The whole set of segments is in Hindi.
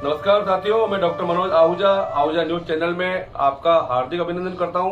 नमस्कार साथियों, मैं doctor Manoj Ahuja Ahuja news channel में आपका हार्दिक अभिनंदन करता हूं।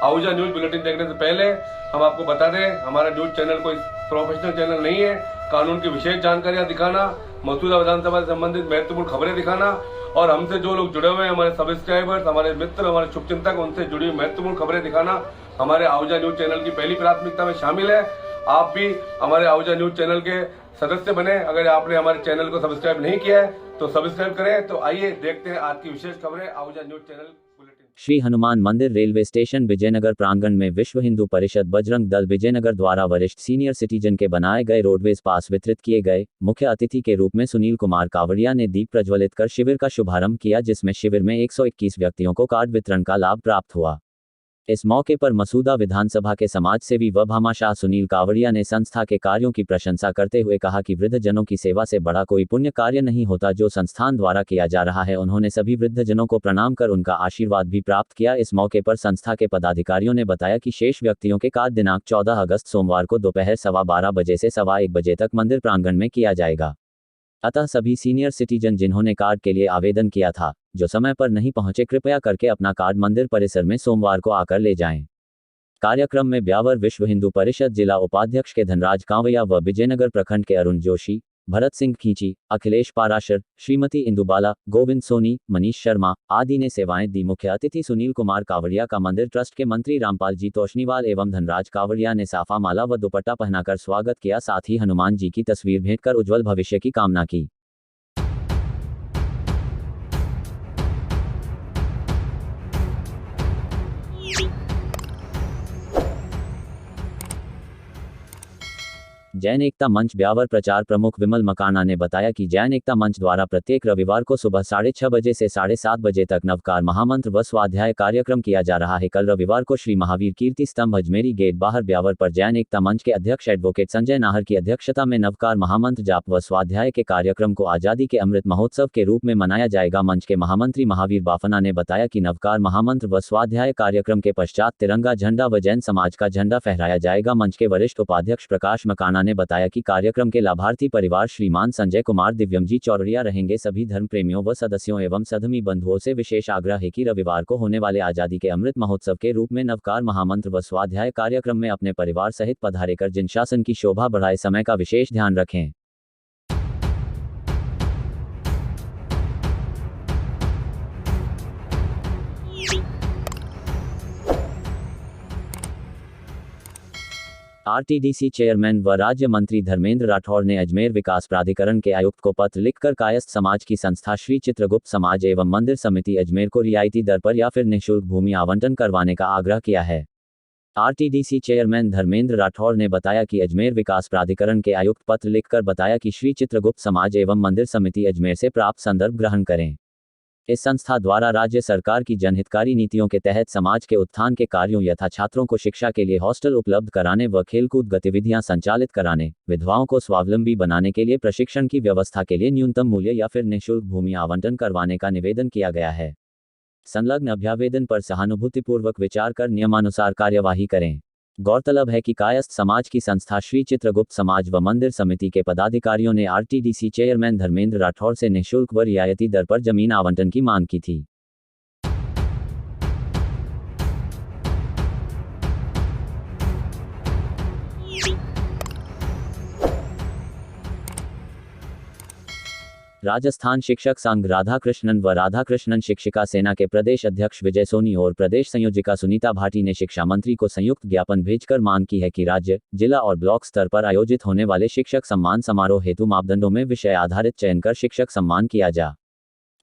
आहूजा न्यूज बुलेटिन देखने से पहले हम आपको बता दें, हमारा न्यूज चैनल कोई प्रोफेशनल चैनल नहीं है। कानून की विशेष जानकारियां दिखाना, मौजूदा विधानसभा से संबंधित महत्वपूर्ण खबरें दिखाना और हमसे जो लोग जुड़े हुए हैं, हमारे सब्सक्राइबर्स, हमारे मित्र, हमारे शुभचिंतक, उनसे जुड़ी हुई महत्वपूर्ण खबरें दिखाना हमारे आहूजा न्यूज चैनल की पहली प्राथमिकता में शामिल है। आप भी हमारे आहूजा न्यूज चैनल के सदस्य बने। अगर आपने हमारे चैनल को सब्सक्राइब नहीं किया है तो सब्सक्राइब करें। तो आइए देखते हैं आज की विशेष खबरें Ahuja news channel bulletin. Shri Hanuman मंदिर रेलवे स्टेशन विजयनगर प्रांगण में विश्व हिंदू परिषद बजरंग दल विजयनगर द्वारा वरिष्ठ सीनियर सिटीजन के बनाए गए रोडवेज पास वितरित किए गए। मुख्य अतिथि के रूप में सुनील कुमार कावड़िया ने दीप प्रज्वलित कर शिविर का शुभारंभ किया, जिसमें शिविर में 121 व्यक्तियों को कार्ड वितरण का लाभ प्राप्त हुआ। इस मौके पर मसूदा विधानसभा के समाज सेवी व भामाशाह सुनील कावड़िया ने संस्था के कार्यों की प्रशंसा करते हुए कहा कि वृद्धजनों की सेवा से बड़ा कोई पुण्य कार्य नहीं होता जो संस्थान द्वारा किया जा रहा है। उन्होंने सभी वृद्धजनों को प्रणाम कर उनका आशीर्वाद भी प्राप्त किया। इस मौके पर संस्था के पदाधिकारियों ने बताया कि शेष व्यक्तियों के कार्ड दिनांक 14 अगस्त सोमवार को दोपहर 12:15 बजे से 1:15 बजे तक मंदिर प्रांगण में किया जाएगा। अतः सभी सीनियर सिटीजन जिन्होंने कार्ड के लिए आवेदन किया था, जो समय पर नहीं पहुंचे, कृपया करके अपना कार्ड मंदिर परिसर में सोमवार को आकर ले जाएं। कार्यक्रम में ब्यावर विश्व हिंदू परिषद जिला उपाध्यक्ष के धनराज कांवैया व विजयनगर प्रखंड के अरुण जोशी, भरत सिंह खींची, अखिलेश पाराशर, श्रीमती इंदुबाला, गोविंद सोनी, मनीष शर्मा आदि ने सेवाएं दी। मुख्य अतिथि सुनील कुमार कावड़िया का मंदिर ट्रस्ट के मंत्री रामपाल जी तोशनीवाल एवं धनराज कावड़िया ने साफा माला व दुपट्टा पहनाकर स्वागत किया। साथ ही हनुमान जी की तस्वीर भेंट कर उज्जवल भविष्य की कामना की। जैन एकता मंच ब्यावर प्रचार प्रमुख विमल मकाना ने बताया कि जैन एकता मंच द्वारा प्रत्येक रविवार को सुबह 6:30 बजे से 7:30 बजे तक नवकार महामंत्र व स्वाध्याय कार्यक्रम किया जा रहा है। कल रविवार को श्री महावीर कीर्ति स्तंभ अजमेरी गेट बाहर ब्यावर पर जैन एकता मंच के अध्यक्ष एडवोकेट संजय नाहर की अध्यक्षता में नवकार महामंत्र जाप व स्वाध्याय के कार्यक्रम को आजादी के अमृत महोत्सव के रूप में मनाया जाएगा। मंच के महामंत्री महावीर बाफना ने बताया कि नवकार महामंत्र व स्वाध्याय कार्यक्रम के पश्चात तिरंगा झंडा व जैन समाज का झंडा फहराया जाएगा। मंच के वरिष्ठ उपाध्यक्ष प्रकाश मकाना ने बताया कि कार्यक्रम के लाभार्थी परिवार श्रीमान संजय कुमार दिव्यमजी चौरड़िया रहेंगे। सभी धर्म प्रेमियों व सदस्यों एवं सधमी बंधुओं से विशेष आग्रह है कि रविवार को होने वाले आजादी के अमृत महोत्सव के रूप में नवकार महामंत्र व स्वाध्याय कार्यक्रम में अपने परिवार सहित पधारे कर जिन शासन की शोभा बढ़ाए, समय का विशेष ध्यान रखें। आरटीडीसी चेयरमैन व राज्य मंत्री धर्मेंद्र राठौड़ ने अजमेर विकास प्राधिकरण के आयुक्त को पत्र लिखकर कायस्थ समाज की संस्था श्री चित्रगुप्त समाज एवं मंदिर समिति अजमेर को रियायती दर पर या फिर निःशुल्क भूमि आवंटन करवाने का आग्रह किया है। आरटीडीसी चेयरमैन धर्मेंद्र राठौड़ ने बताया कि अजमेर विकास प्राधिकरण के आयुक्त पत्र लिखकर बताया कि श्री चित्रगुप्त समाज एवं मंदिर समिति अजमेर से प्राप्त संदर्भ ग्रहण करें। इस संस्था द्वारा राज्य सरकार की जनहितकारी नीतियों के तहत समाज के उत्थान के कार्यों यथा छात्रों को शिक्षा के लिए हॉस्टल उपलब्ध कराने व खेलकूद गतिविधियां संचालित कराने, विधवाओं को स्वावलंबी बनाने के लिए प्रशिक्षण की व्यवस्था के लिए न्यूनतम मूल्य या फिर निःशुल्क भूमि आवंटन करवाने का निवेदन किया गया है। संलग्न अभ्यावेदन पर सहानुभूतिपूर्वक विचार कर नियमानुसार कार्यवाही करें। गौरतलब है कि कायस्थ समाज की संस्था श्री चित्रगुप्त समाज व मंदिर समिति के पदाधिकारियों ने आरटीडीसी चेयरमैन धर्मेंद्र राठौड़ से निःशुल्क व रियायती दर पर जमीन आवंटन की मांग की थी। राजस्थान शिक्षक संघ राधाकृष्णन व राधाकृष्णन शिक्षिका सेना के प्रदेश अध्यक्ष विजय सोनी और प्रदेश संयोजिका सुनीता भाटी ने शिक्षा मंत्री को संयुक्त ज्ञापन भेजकर मांग की है कि राज्य, जिला और ब्लॉक स्तर पर आयोजित होने वाले शिक्षक सम्मान समारोह हेतु मापदंडों में विषय आधारित चयन कर शिक्षक सम्मान किया जा।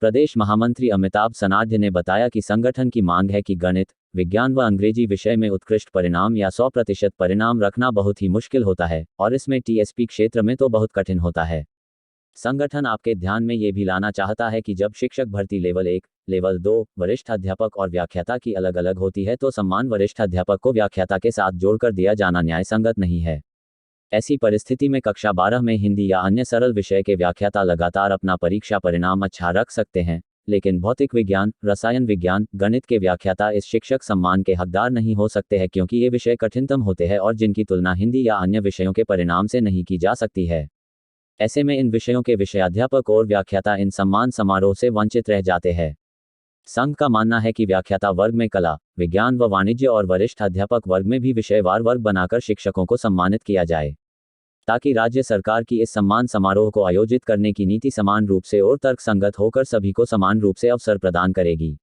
प्रदेश महामंत्री अमिताभ सनाढ्य ने बताया कि संगठन की मांग है कि गणित, विज्ञान व अंग्रेजी विषय में उत्कृष्ट परिणाम या 100% परिणाम रखना बहुत ही मुश्किल होता है और इसमें टीएसपी क्षेत्र में तो बहुत कठिन होता है। संगठन आपके ध्यान में ये भी लाना चाहता है कि जब शिक्षक भर्ती लेवल 1, लेवल 2, वरिष्ठ अध्यापक और व्याख्याता की अलग अलग होती है तो सम्मान वरिष्ठ अध्यापक को व्याख्याता के साथ जोड़कर दिया जाना न्याय संगत नहीं है। ऐसी परिस्थिति में कक्षा 12 में हिंदी या अन्य सरल विषय के व्याख्याता लगातार अपना परीक्षा परिणाम अच्छा रख सकते हैं, लेकिन भौतिक विज्ञान, रसायन विज्ञान, गणित के व्याख्याता इस शिक्षक सम्मान के हकदार नहीं हो सकते हैं क्योंकि ये विषय कठिनतम होते हैं और जिनकी तुलना हिंदी या अन्य विषयों के परिणाम से नहीं की जा सकती है। ऐसे में इन विषयों के विषयाध्यापक और व्याख्याता इन सम्मान समारोह से वंचित रह जाते हैं। संघ का मानना है कि व्याख्याता वर्ग में कला, विज्ञान व वाणिज्य और वरिष्ठ अध्यापक वर्ग में भी विषयवार वर्ग बनाकर शिक्षकों को सम्मानित किया जाए, ताकि राज्य सरकार की इस सम्मान समारोह को आयोजित करने की नीति समान रूप से और तर्कसंगत होकर सभी को समान रूप से अवसर प्रदान करेगी।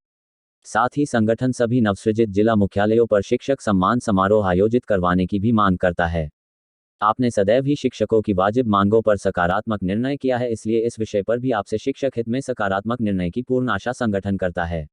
साथ ही संगठन सभी नवसृजित जिला मुख्यालयों पर शिक्षक सम्मान समारोह आयोजित करवाने की भी मांग करता है। आपने सदैव ही शिक्षकों की वाजिब मांगों पर सकारात्मक निर्णय किया है, इसलिए इस विषय पर भी आपसे शिक्षक हित में सकारात्मक निर्णय की पूर्ण आशा संगठन करता है।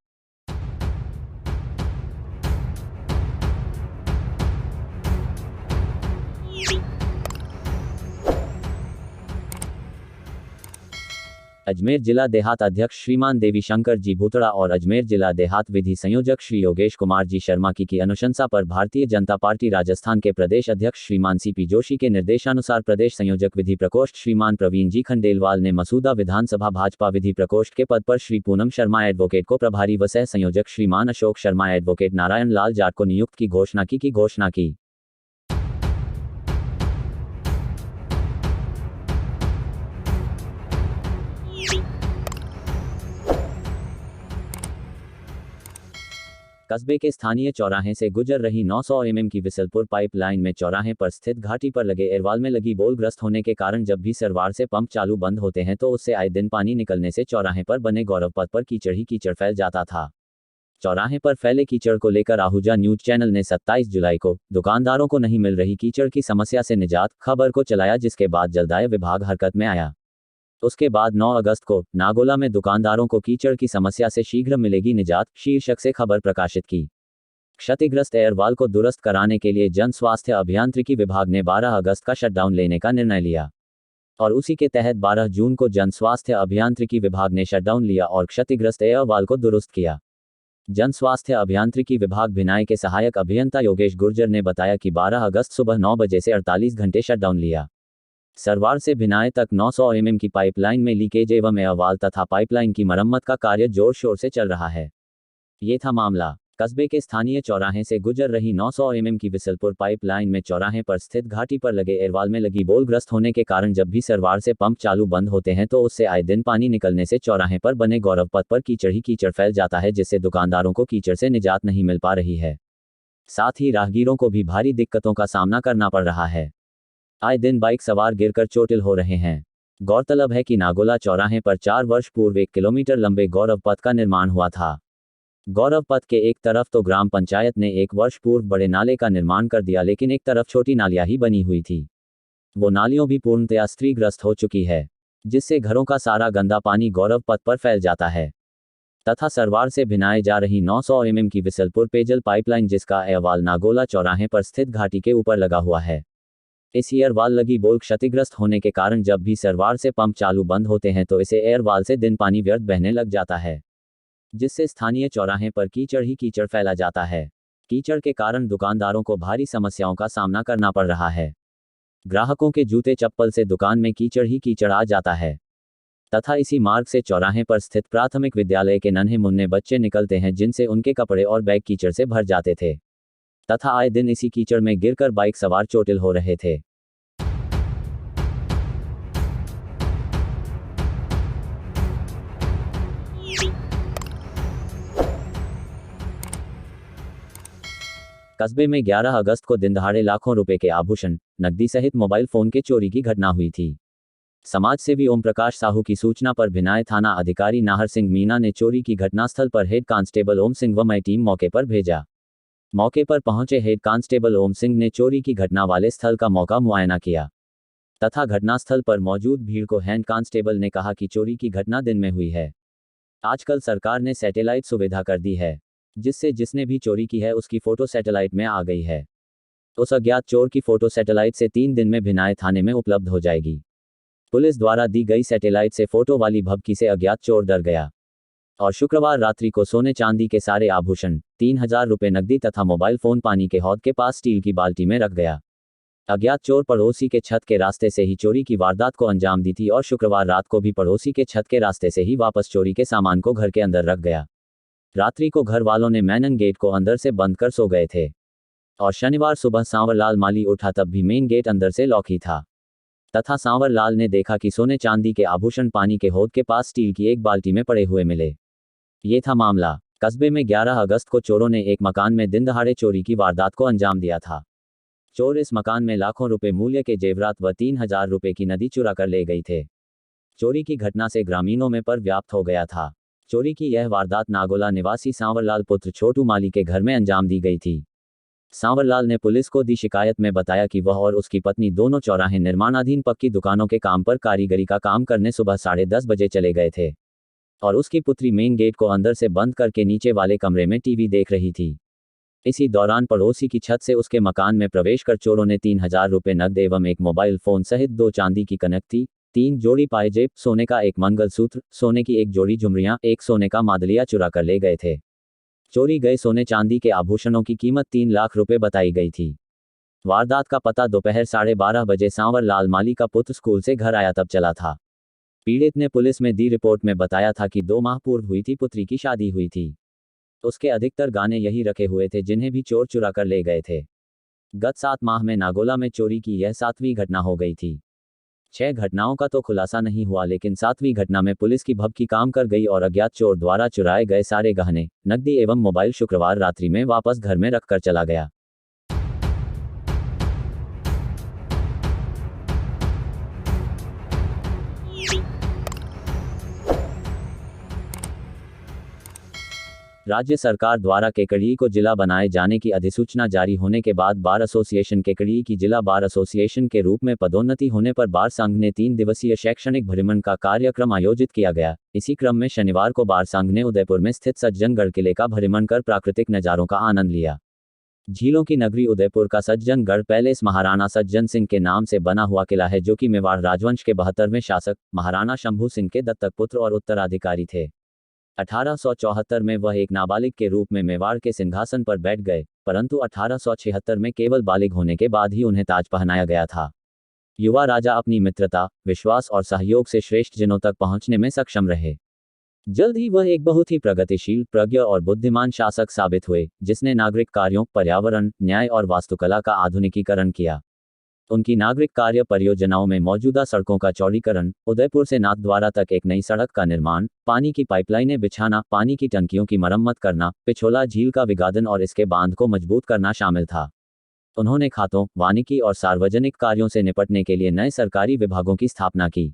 अजमेर जिला देहात अध्यक्ष श्रीमान देवी शंकर जी भूतड़ा और अजमेर जिला देहात विधि संयोजक श्री योगेश कुमार जी शर्मा की अनुशंसा पर भारतीय जनता पार्टी राजस्थान के प्रदेश अध्यक्ष श्रीमान सीपी जोशी के निर्देशानुसार प्रदेश संयोजक विधि प्रकोष्ठ श्रीमान प्रवीण जी खंडेलवाल ने मसूदा विधानसभा भाजपा विधि प्रकोष्ठ के पद पर श्री पूनम शर्मा एडवोकेट को प्रभारी व सह संयोजक श्रीमान अशोक शर्मा एडवोकेट नारायण लाल जाट को नियुक्त की घोषणा की। कस्बे के स्थानीय चौराहे से गुजर रही 900 mm की विसलपुर पाइपलाइन में चौराहे पर स्थित घाटी पर लगे एयरवाल में लगी बोलग्रस्त होने के कारण जब भी सरवार से पंप चालू बंद होते हैं तो उससे आए दिन पानी निकलने से चौराहे पर बने गौरव पथ पर कीचड़ ही कीचड़ फैल जाता था। चौराहे पर फैले कीचड़ को लेकर आहूजा न्यूज चैनल ने 27 जुलाई को दुकानदारों को नहीं मिल रही कीचड़ की समस्या से निजात खबर को चलाया, जिसके बाद जलदाय विभाग हरकत में आया। उसके बाद 9 अगस्त को नागोला में दुकानदारों को कीचड़ की समस्या से शीघ्र मिलेगी निजात शीर्षक से खबर प्रकाशित की। क्षतिग्रस्त एयरवाल को दुरुस्त कराने के लिए जन स्वास्थ्य अभियांत्रिकी विभाग ने 12 अगस्त का शटडाउन लेने का निर्णय लिया और उसी के तहत 12 जून को जन स्वास्थ्य अभियांत्रिकी विभाग ने शटडाउन लिया और क्षतिग्रस्त एयरवाल को दुरुस्त किया। जन स्वास्थ्य अभियांत्रिकी विभाग भिनाई के सहायक अभियंता योगेश गुर्जर ने बताया कि 12 अगस्त सुबह 9 बजे से 48 घंटे शटडाउन लिया। सरवार से भिनाई तक 900 mm की पाइपलाइन में लीकेज एवं एयरवाल तथा पाइपलाइन की मरम्मत का कार्य जोर शोर से चल रहा है। ये था मामला। कस्बे के स्थानीय चौराहे से गुजर रही 900 mm की विसलपुर पाइपलाइन में चौराहे पर स्थित घाटी पर लगे एयरवाल में लगी बोलग्रस्त होने के कारण जब भी सरवार से पंप चालू बंद होते हैं तो उससे आए दिन पानी निकलने से चौराहे पर बने गौरव पथ पर कीचड़ ही कीचड़ फैल जाता है, जिससे दुकानदारों को कीचड़ से निजात नहीं मिल पा रही है। साथ ही राहगीरों को भी भारी दिक्कतों का सामना करना पड़ रहा है। आए दिन बाइक सवार गिरकर चोटिल हो रहे हैं। गौरतलब है कि नागोला चौराहे पर 4 वर्ष पूर्व 1 किलोमीटर लंबे गौरव पथ का निर्माण हुआ था। गौरव पथ के एक तरफ तो ग्राम पंचायत ने 1 वर्ष पूर्व बड़े नाले का निर्माण कर दिया, लेकिन एक तरफ छोटी नालियां ही बनी हुई थी। वो नालियों भी पूर्णतया स्त्रीग्रस्त हो चुकी है, जिससे घरों का सारा गंदा पानी गौरव पथ पर फैल जाता है। तथा सरवार से भिनाए जा रही 900 mm की विसलपुर पेयजल पाइपलाइन जिसका एयरवाल नागोला चौराहे पर स्थित घाटी के ऊपर लगा हुआ है। इस एयरवाल लगी बोल क्षतिग्रस्त होने के कारण जब भी सरवार से पंप चालू बंद होते हैं तो इसे एयरवाल से दिन पानी व्यर्थ बहने लग जाता है, जिससे स्थानीय चौराहे पर कीचड़ ही कीचड़ फैला जाता है। कीचड़ के कारण दुकानदारों को भारी समस्याओं का सामना करना पड़ रहा है। ग्राहकों के जूते चप्पल से दुकान में कीचड़ ही कीचड़ आ जाता है तथा इसी मार्ग से चौराहे पर स्थित प्राथमिक विद्यालय के नन्हे मुन्ने बच्चे निकलते हैं, जिनसे उनके कपड़े और बैग कीचड़ से भर जाते थे तथा आए दिन इसी कीचड़ में गिरकर बाइक सवार चोटिल हो रहे थे। कस्बे में 11 अगस्त को दिनदहाड़े लाखों रुपए के आभूषण, नकदी सहित मोबाइल फोन के चोरी की घटना हुई थी। समाजसेवी ओम प्रकाश साहू की सूचना पर भिनाई थाना अधिकारी नाहर सिंह मीना ने चोरी की घटनास्थल पर हेड कांस्टेबल ओम सिंह व मई टीम मौके पर भेजा। मौके पर पहुंचे हेड कांस्टेबल ओम सिंह ने चोरी की घटना वाले स्थल का मौका मुआयना किया तथा घटनास्थल पर मौजूद भीड़ को हेड कांस्टेबल ने कहा कि चोरी की घटना दिन में हुई है। आजकल सरकार ने सैटेलाइट सुविधा कर दी है, जिससे जिसने भी चोरी की है उसकी फोटो सैटेलाइट में आ गई है। उस अज्ञात चोर की फोटो सैटेलाइट से 3 दिन में भिनाई थाने में उपलब्ध हो जाएगी। पुलिस द्वारा दी गई सैटेलाइट से फोटो वाली भभकी से अज्ञात चोर डर गया और शुक्रवार रात्रि को सोने चांदी के सारे आभूषण, 3000 रुपए नकदी तथा मोबाइल फोन पानी के हौद के पास स्टील की बाल्टी में रख गया। अज्ञात चोर पड़ोसी के छत के रास्ते से ही चोरी की वारदात को अंजाम दी थी और शुक्रवार रात को भी पड़ोसी के छत के रास्ते से ही वापस चोरी के सामान को घर के अंदर रख गया। रात्रि को घर वालों ने मेन गेट को अंदर से बंद कर सो गए थे और शनिवार सुबह सांवरलाल माली उठा तब भी मेन गेट अंदर से लॉक ही था। तथा सांवर लाल ने देखा कि सोने चांदी के आभूषण पानी के हौद के पास स्टील की एक बाल्टी में पड़े हुए मिले। ये था मामला। कस्बे में 11 अगस्त को चोरों ने एक मकान में दिन दहाड़े चोरी की वारदात को अंजाम दिया था। चोर इस मकान में लाखों रुपए मूल्य के जेवरात व 3000 रुपए की नदी चुरा कर ले गए थे। चोरी की घटना से ग्रामीणों में व्याप्त हो गया था। चोरी की यह वारदात नागोला निवासी सांवरलाल पुत्र छोटू माली के घर में अंजाम दी गई थी। सांवरलाल ने पुलिस को दी शिकायत में बताया कि वह और उसकी पत्नी दोनों चौराहे निर्माणाधीन पक्की दुकानों के काम पर कारीगरी का काम करने सुबह 10:30 बजे चले गए थे और उसकी पुत्री मेन गेट को अंदर से बंद करके नीचे वाले कमरे में टीवी देख रही थी। इसी दौरान पड़ोसी की छत से उसके मकान में प्रवेश कर चोरों ने 3000 रुपए नकद एवं एक मोबाइल फोन सहित 2 चांदी की कनकती, 3 जोड़ी पायजेब, सोने का एक मंगलसूत्र, सोने की एक जोड़ी झुमरियां, एक सोने का मादलिया चुरा कर ले गए थे। चोरी गए सोने चांदी के आभूषणों की कीमत 3 लाख रुपए बताई गई थी। वारदात का पता दोपहर 12:30 बजे सांवर लाल माली का पुत्र स्कूल से घर आया तब चला था। पीड़ित ने पुलिस में दी रिपोर्ट में बताया था कि 2 माह पूर्व हुई थी पुत्री की शादी हुई थी। उसके अधिकतर गाने यही रखे हुए थे जिन्हें भी चोर चुरा कर ले गए थे। गत 7 माह में नागोला में चोरी की यह 7वीं घटना हो गई थी। 6 घटनाओं का तो खुलासा नहीं हुआ, लेकिन 7वीं घटना में पुलिस की भभकी काम कर गई और अज्ञात चोर द्वारा चुराए गए सारे गहने, नकदी एवं मोबाइल शुक्रवार रात्रि में वापस घर में रखकर चला गया। राज्य सरकार द्वारा केकड़ी को जिला बनाए जाने की अधिसूचना जारी होने के बाद बार एसोसिएशन केकड़ी की जिला बार एसोसिएशन के रूप में पदोन्नति होने पर बार संघ ने 3 दिवसीय शैक्षणिक भ्रमण का कार्यक्रम आयोजित किया गया। इसी क्रम में शनिवार को बार संघ ने उदयपुर में स्थित सज्जनगढ़ किले का भ्रमण कर प्राकृतिक नज़ारों का आनंद लिया। झीलों की नगरी उदयपुर का सज्जनगढ़ पैलेस महाराणा सज्जन सिंह के नाम से बना हुआ किला है, जो कि मेवाड़ राजवंश के 72वें शासक महाराणा शंभू सिंह के दत्तक पुत्र और उत्तराधिकारी थे। 1874 में वह एक नाबालिग के रूप में मेवाड़ के सिंहासन पर बैठ गए, परंतु 1876 में केवल बालिग होने के बाद ही उन्हें ताज पहनाया गया था। युवा राजा अपनी मित्रता, विश्वास और सहयोग से श्रेष्ठ जनों तक पहुंचने में सक्षम रहे। जल्द ही वह एक बहुत ही प्रगतिशील, प्रज्ञ और बुद्धिमान शासक साबित हुए, जिसने नागरिक कार्यों, पर्यावरण, न्याय और वास्तुकला का आधुनिकीकरण किया। उनकी नागरिक कार्य परियोजनाओं में मौजूदा सड़कों का चौड़ीकरण, उदयपुर से नाथद्वारा तक एक नई सड़क का निर्माण, पानी की पाइपलाइनें बिछाना, पानी की टंकियों की मरम्मत करना, पिछोला झील का विगादन और इसके बांध को मजबूत करना शामिल था। उन्होंने खातों, वानिकी और सार्वजनिक कार्यों से निपटने के लिए नए सरकारी विभागों की स्थापना की।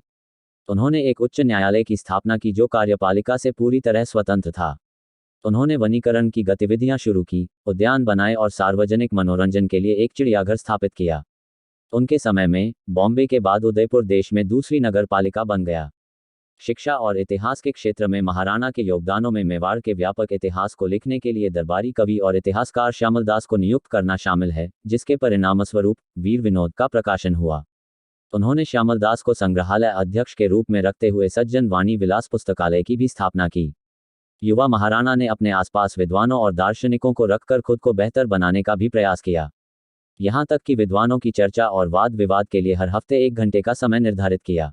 उन्होंने एक उच्च न्यायालय की स्थापना की जो कार्यपालिका से पूरी तरह स्वतंत्र था। उन्होंने वनीकरण की गतिविधियां शुरू की, उद्यान बनाए और सार्वजनिक मनोरंजन के लिए एक चिड़ियाघर स्थापित किया। उनके समय में बॉम्बे के बाद उदयपुर देश में दूसरी नगर पालिका बन गया। शिक्षा और इतिहास के क्षेत्र में महाराणा के योगदानों में मेवाड़ के व्यापक इतिहास को लिखने के लिए दरबारी कवि और इतिहासकार श्यामल दास को नियुक्त करना शामिल है, जिसके परिणामस्वरूप वीर विनोद का प्रकाशन हुआ। उन्होंने श्यामल दास को संग्रहालय अध्यक्ष के रूप में रखते हुए सज्जन वाणी विलास पुस्तकालय की भी स्थापना की। युवा महाराणा ने अपने आसपास विद्वानों और दार्शनिकों को रखकर खुद को बेहतर बनाने का भी प्रयास किया। यहाँ तक कि विद्वानों की चर्चा और वाद विवाद के लिए हर हफ्ते 1 घंटे का समय निर्धारित किया।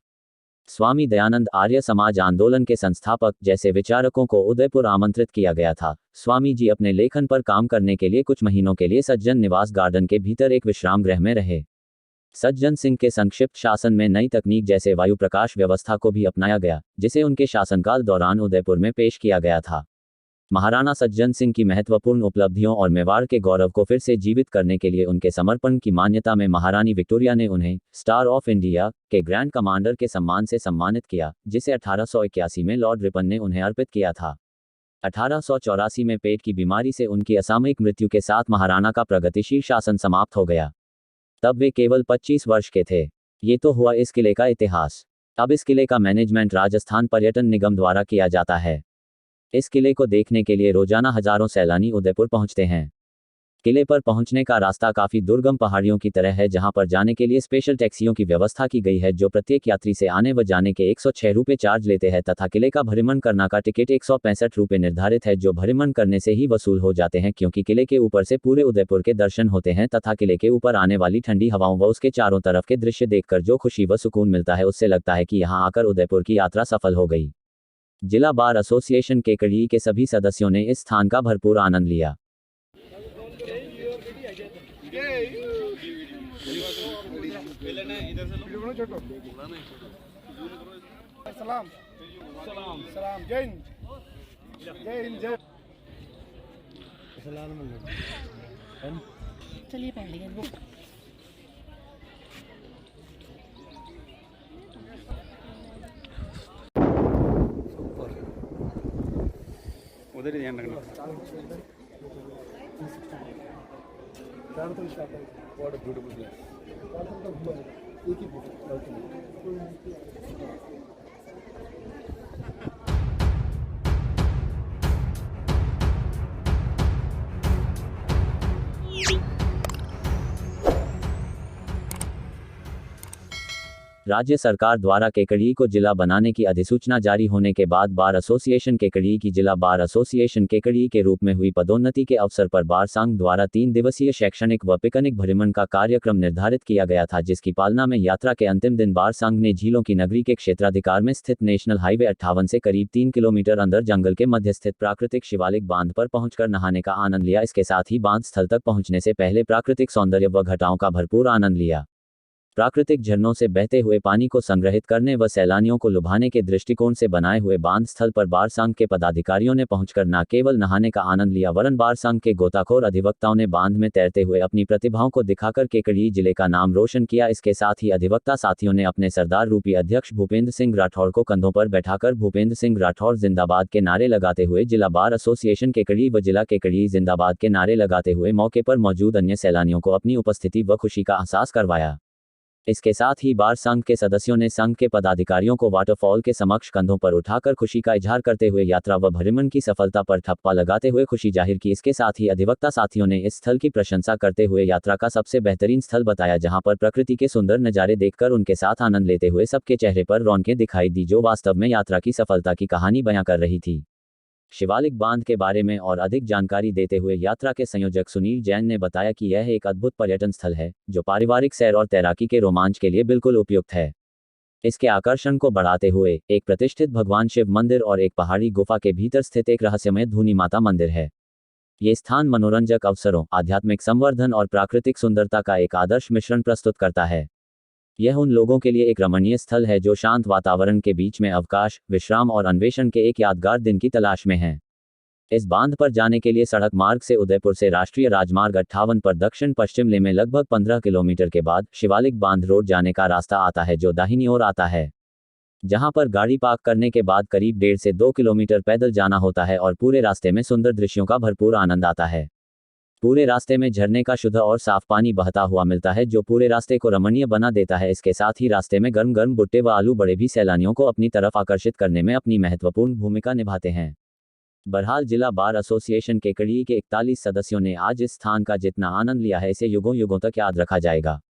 स्वामी दयानंद आर्य समाज आंदोलन के संस्थापक जैसे विचारकों को उदयपुर आमंत्रित किया गया था। स्वामी जी अपने लेखन पर काम करने के लिए कुछ महीनों के लिए सज्जन निवास गार्डन के भीतर एक विश्राम गृह में रहे। सज्जन सिंह के संक्षिप्त शासन में नई तकनीक जैसे वायु प्रकाश व्यवस्था को भी अपनाया गया, जिसे उनके शासनकाल दौरान उदयपुर में पेश किया गया था। महाराणा सज्जन सिंह की महत्वपूर्ण उपलब्धियों और मेवाड़ के गौरव को फिर से जीवित करने के लिए उनके समर्पण की मान्यता में महारानी विक्टोरिया ने उन्हें स्टार ऑफ इंडिया के ग्रैंड कमांडर के सम्मान से सम्मानित किया, जिसे 1881 में लॉर्ड रिपन ने उन्हें अर्पित किया था। 1884 में पेट की बीमारी से उनकी असामयिक मृत्यु के साथ महाराणा का प्रगतिशील शासन समाप्त हो गया। तब वे केवल 25 वर्ष के थे। ये तो हुआ इस किले का इतिहास। अब इस किले का मैनेजमेंट राजस्थान पर्यटन निगम द्वारा किया जाता है। इस किले को देखने के लिए रोजाना हजारों सैलानी उदयपुर पहुंचते हैं। किले पर पहुंचने का रास्ता काफी दुर्गम पहाड़ियों की तरह है, जहां पर जाने के लिए स्पेशल टैक्सियों की व्यवस्था की गई है, जो प्रत्येक यात्री से आने व जाने के 106 रुपये चार्ज लेते हैं, तथा किले का भ्रमण करना का टिकट 165 रुपये निर्धारित है, जो भ्रमण करने से ही वसूल हो जाते हैं, क्योंकि किले के ऊपर से पूरे उदयपुर के दर्शन होते हैं तथा किले के ऊपर आने वाली ठंडी हवाओं व उसके चारों तरफ के दृश्य देखकर जो खुशी व सुकून मिलता है, उससे लगता है कि यहाँ आकर उदयपुर की यात्रा सफल हो गई। जिला बार एसोसिएशन केकड़ी के सभी सदस्यों ने इस स्थान का भरपूर आनंद लिया। छोटो सलाम सलाम सलाम जय हिंद जय हिंद जय चलिए पहले वो उधर ही ध्यान रखना। राज्य सरकार द्वारा केकड़ी को जिला बनाने की अधिसूचना जारी होने के बाद बार एसोसिएशन केकड़ी की जिला बार एसोसिएशन केकड़ी के रूप में हुई पदोन्नति के अवसर पर बार संघ द्वारा 3 दिवसीय शैक्षणिक व पिकनिक भ्रमण का कार्यक्रम निर्धारित किया गया था, जिसकी पालना में यात्रा के अंतिम दिन बार संघ ने झीलों की नगरी के क्षेत्राधिकार में स्थित नेशनल हाईवे 58 से करीब 3 किलोमीटर अंदर जंगल के मध्य स्थित प्राकृतिक शिवालिक बांध पर पहुंचकर नहाने का आनंद लिया। इसके साथ ही बांध स्थल तक पहुंचने से पहले प्राकृतिक सौंदर्य व घटाओं का भरपूर आनंद लिया। प्राकृतिक झरनों से बहते हुए पानी को संग्रहित करने व सैलानियों को लुभाने के दृष्टिकोण से बनाए हुए बांध स्थल पर बार संघ के पदाधिकारियों ने पहुंचकर न केवल नहाने का आनंद लिया, वरन बार संघ के गोताखोर अधिवक्ताओं ने बांध में तैरते हुए अपनी प्रतिभाओं को दिखाकर केकड़ी जिले का नाम रोशन किया। इसके साथ ही अधिवक्ता साथियों ने अपने सरदार रूपी अध्यक्ष भूपेंद्र सिंह राठौड़ को कंधों पर बैठाकर भूपेंद्र सिंह राठौड़ जिंदाबाद के नारे लगाते हुए जिला बार एसोसिएशन केकड़ी व जिला केकड़ी जिंदाबाद के नारे लगाते हुए मौके पर मौजूद अन्य सैलानियों को अपनी उपस्थिति व खुशी का एहसास करवाया। इसके साथ ही बार संघ के सदस्यों ने संघ के पदाधिकारियों को वाटरफॉल के समक्ष कंधों पर उठाकर खुशी का इजहार करते हुए यात्रा व भ्रमण की सफलता पर ठप्पा लगाते हुए खुशी जाहिर की। इसके साथ ही अधिवक्ता साथियों ने इस स्थल की प्रशंसा करते हुए यात्रा का सबसे बेहतरीन स्थल बताया, जहां पर प्रकृति के सुंदर नज़ारे देखकर उनके साथ आनंद लेते हुए सबके चेहरे पर रौनकें दिखाई दी, जो वास्तव में यात्रा की सफलता की कहानी बयां कर रही थी। शिवालिक बांध के बारे में और अधिक जानकारी देते हुए यात्रा के संयोजक सुनील जैन ने बताया कि यह एक अद्भुत पर्यटन स्थल है, जो पारिवारिक सैर और तैराकी के रोमांच के लिए बिल्कुल उपयुक्त है। इसके आकर्षण को बढ़ाते हुए एक प्रतिष्ठित भगवान शिव मंदिर और एक पहाड़ी गुफा के भीतर स्थित एक रहस्यमय धूनी माता मंदिर है। ये स्थान मनोरंजक अवसरों, आध्यात्मिक संवर्धन और प्राकृतिक सुंदरता का एक आदर्श मिश्रण प्रस्तुत करता है। यह उन लोगों के लिए एक रमणीय स्थल है जो शांत वातावरण के बीच में अवकाश, विश्राम और अन्वेषण के एक यादगार दिन की तलाश में हैं। इस बांध पर जाने के लिए सड़क मार्ग से उदयपुर से राष्ट्रीय राजमार्ग 58 पर दक्षिण पश्चिम ले में लगभग 15 किलोमीटर के बाद शिवालिक बांध रोड जाने का रास्ता आता है, जो दाहिनी ओर आता है, जहां पर गाड़ी पार्क करने के बाद करीब 1.5 से 2 किलोमीटर पैदल जाना होता है और पूरे रास्ते में सुंदर दृश्यों का भरपूर आनंद आता है। पूरे रास्ते में झरने का शुद्ध और साफ पानी बहता हुआ मिलता है, जो पूरे रास्ते को रमणीय बना देता है। इसके साथ ही रास्ते में गर्म गर्म भुट्टे व आलू बड़े भी सैलानियों को अपनी तरफ आकर्षित करने में अपनी महत्वपूर्ण भूमिका निभाते हैं। बहरहाल जिला बार एसोसिएशन केकड़ी के 41 सदस्यों ने आज इस स्थान का जितना आनंद लिया है, इसे युगों युगों तक याद रखा जाएगा।